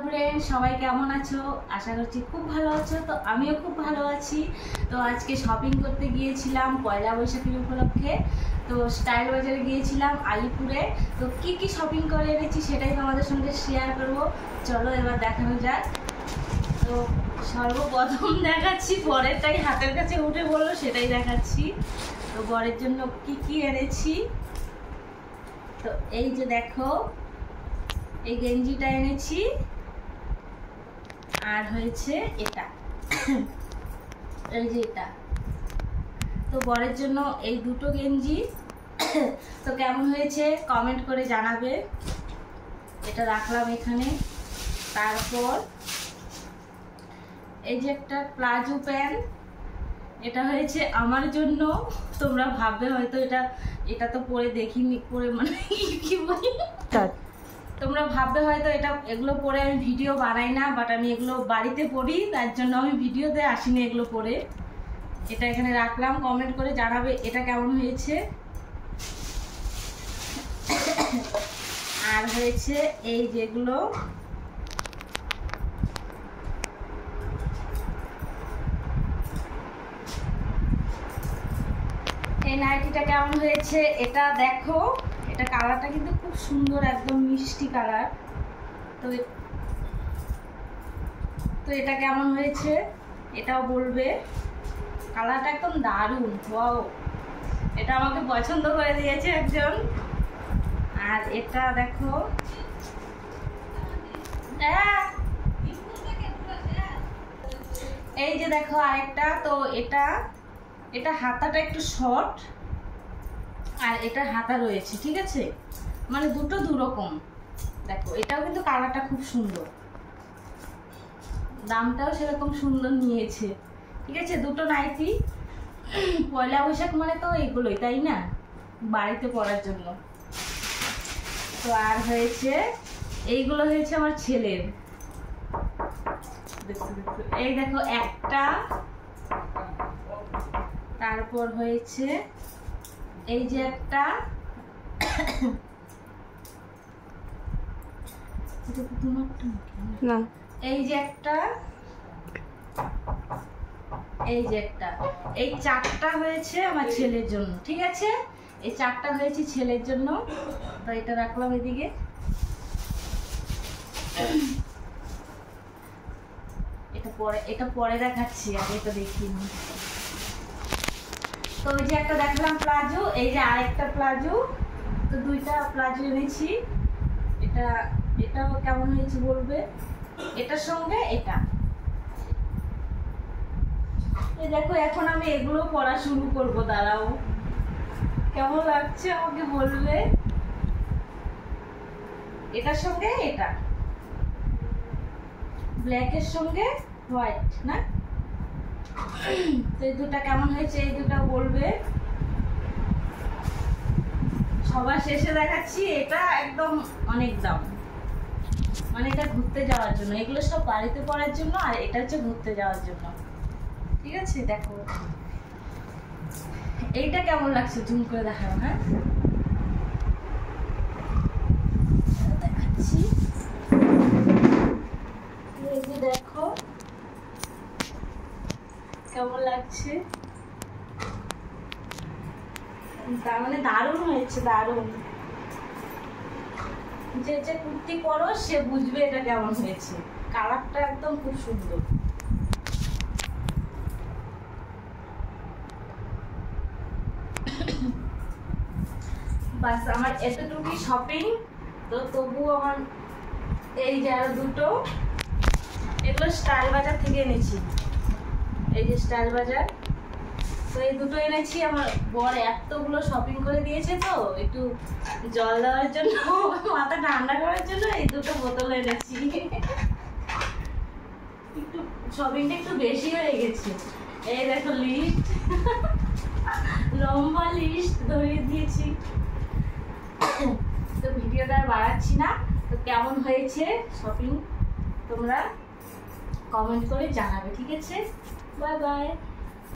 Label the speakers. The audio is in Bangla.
Speaker 1: ফ্রেন্ড, সবাই কেমন আছো? আশা করছি খুব ভালো আছো। তো আমিও খুব ভালো আছি। তো আজকে শপিং করতে গিয়েছিলাম পয়লা বৈশাখের উপলক্ষে। তো স্টাইল বাজারে গিয়েছিলাম আলিপুরে। তো কি কি শপিং করে এনেছি সেটাই তোমাদের সঙ্গে শেয়ার করব। চলো এবার দেখানো যাক। তো সর্বপ্রথম দেখাচ্ছি, পরেরটাই হাতের কাছে উঠে বললো সেটাই দেখাচ্ছি। তো বরের জন্য কি কি এনেছি, তো এই যে দেখো, এই গেঞ্জিটা এনেছি, আর হয়েছে এটা এই যে এটা। তো বরের জন্য এই দুটো গেঞ্জি। তো কেমন হয়েছে কমেন্ট করে জানাবে। এটা রাখলাম এখানে। তারপর এই যে একটা প্লাজো প্যান্ট, এটা হয়েছে আমার জন্য। তোমরা ভাববে হয়তো এটা তো পরে দেখিনি, পরে মানে কি বলি, তোমরা ভাববে হয়তো এগুলো পরে আমি ভিডিও বানাই না, বাট আমি এগুলো বাড়িতে পড়ি, তার জন্য আমি ভিডিওতে আসিনি এগুলো পরে। এটা এখানে রাখলাম, কমেন্ট করে জানাবে এটা কেমন হয়েছে। আর হয়েছে এই যেগুলো, এই নাইটিটা কেমন হয়েছে এটা দেখো। এটা কালারটা কিন্তু খুব সুন্দর, একদম মিষ্টি কালার। তো এটা কেমন হয়েছে এটাও বলবে। কালারটা একদম দারুণ, ওয়াও, এটা আমাকে পছন্দ করে দিয়েছে একজন। আর এটা দেখো, এই যে দেখো আরেকটা। তো এটা হাতাটা একটু শর্ট, আর এটা হাতা রয়েছে, ঠিক আছে, মানে দুটো দুরকম। দেখো এটাও কিন্তু কালারটা খুব সুন্দর, দামটাও সেরকম সুন্দর নিয়েছে, ঠিক আছে। দুটো নাইটি, পয়লা বৈশাখ মানে তো এগুলোই, তাই না, বাড়িতে পরার জন্য। তো আর হয়েছে এইগুলো হয়েছে আমার ছেলের। এই দেখো একটা। তারপর হয়েছে এই যে একটা, না এই যে একটা, এই যে একটা। এই চারটা হয়েছে আমার ছেলের জন্য, ঠিক আছে, এই চারটা হয়েছে ছেলের জন্য। তো এটা রাখলাম এদিকে। এটা পরে দেখাচ্ছি, আগে এটা দেখিনি। তো ওই যে একটা দেখালাম প্লাজো, এই যে আরেকটা প্লাজো। তো দুইটা প্লাজো এনেছি। এটাও কেমন হয়েছে বলবে। এটার সঙ্গে এটা, এই দেখো এখন আমি এগুলো পড়া শুরু করব। দাঁড়াও, কেমন লাগছে আমাকে বলবে। এটার সঙ্গে এটা, ব্ল্যাকের সঙ্গে হোয়াইট, না? তো এই দুটা কেমন হয়েছে, এই দুটা বলবে। সবার শেষে দেখাচ্ছি, এটা একদম অনেক দাম, মানে এটা ঘুরতে যাওয়ার জন্য। এগুলো সব বাড়িতে পড়ার জন্য, আর এটা হচ্ছে ঘুরতে যাওয়ার জন্য, ঠিক আছে। দেখো এইটা কেমন লাগছে, জুম করে দেখাও। হ্যাঁ, দেখাচ্ছি, এই যে দেখো কেমন লাগছে। তার মানে দারুণ হয়েছে, দারুণ। যে যে কুর্তি পরো সে বুঝবে এটা কেমন হয়েছে। কালারটা একদম খুব সুন্দর। বাস আমার এতটুকুই শপিং। তো তবুও আমার এই যে আরো দুটো, এগুলো স্টাইল বাজার থেকে এনেছি, এই যে স্টাইল বাজার। তো এই দুটো এনেছি। আমার বর এতগুলো শপিং করে দিয়েছে, তো একটু জল দেওয়ার জন্য, মাথা ঠান্ডা করার জন্য এই দুটো বোতল এনেছি। একটু শপিংটা একটু বেশি হয়ে গেছে। এই দেখো লিস্ট, লম্বা লিস্ট ধরিয়ে দিয়েছি। তো ভিডিওটা আর বাড়াচ্ছি না। তো কেমন হয়েছে শপিং তোমরা কমেন্ট করে জানাবে, ঠিক আছে। Bye bye.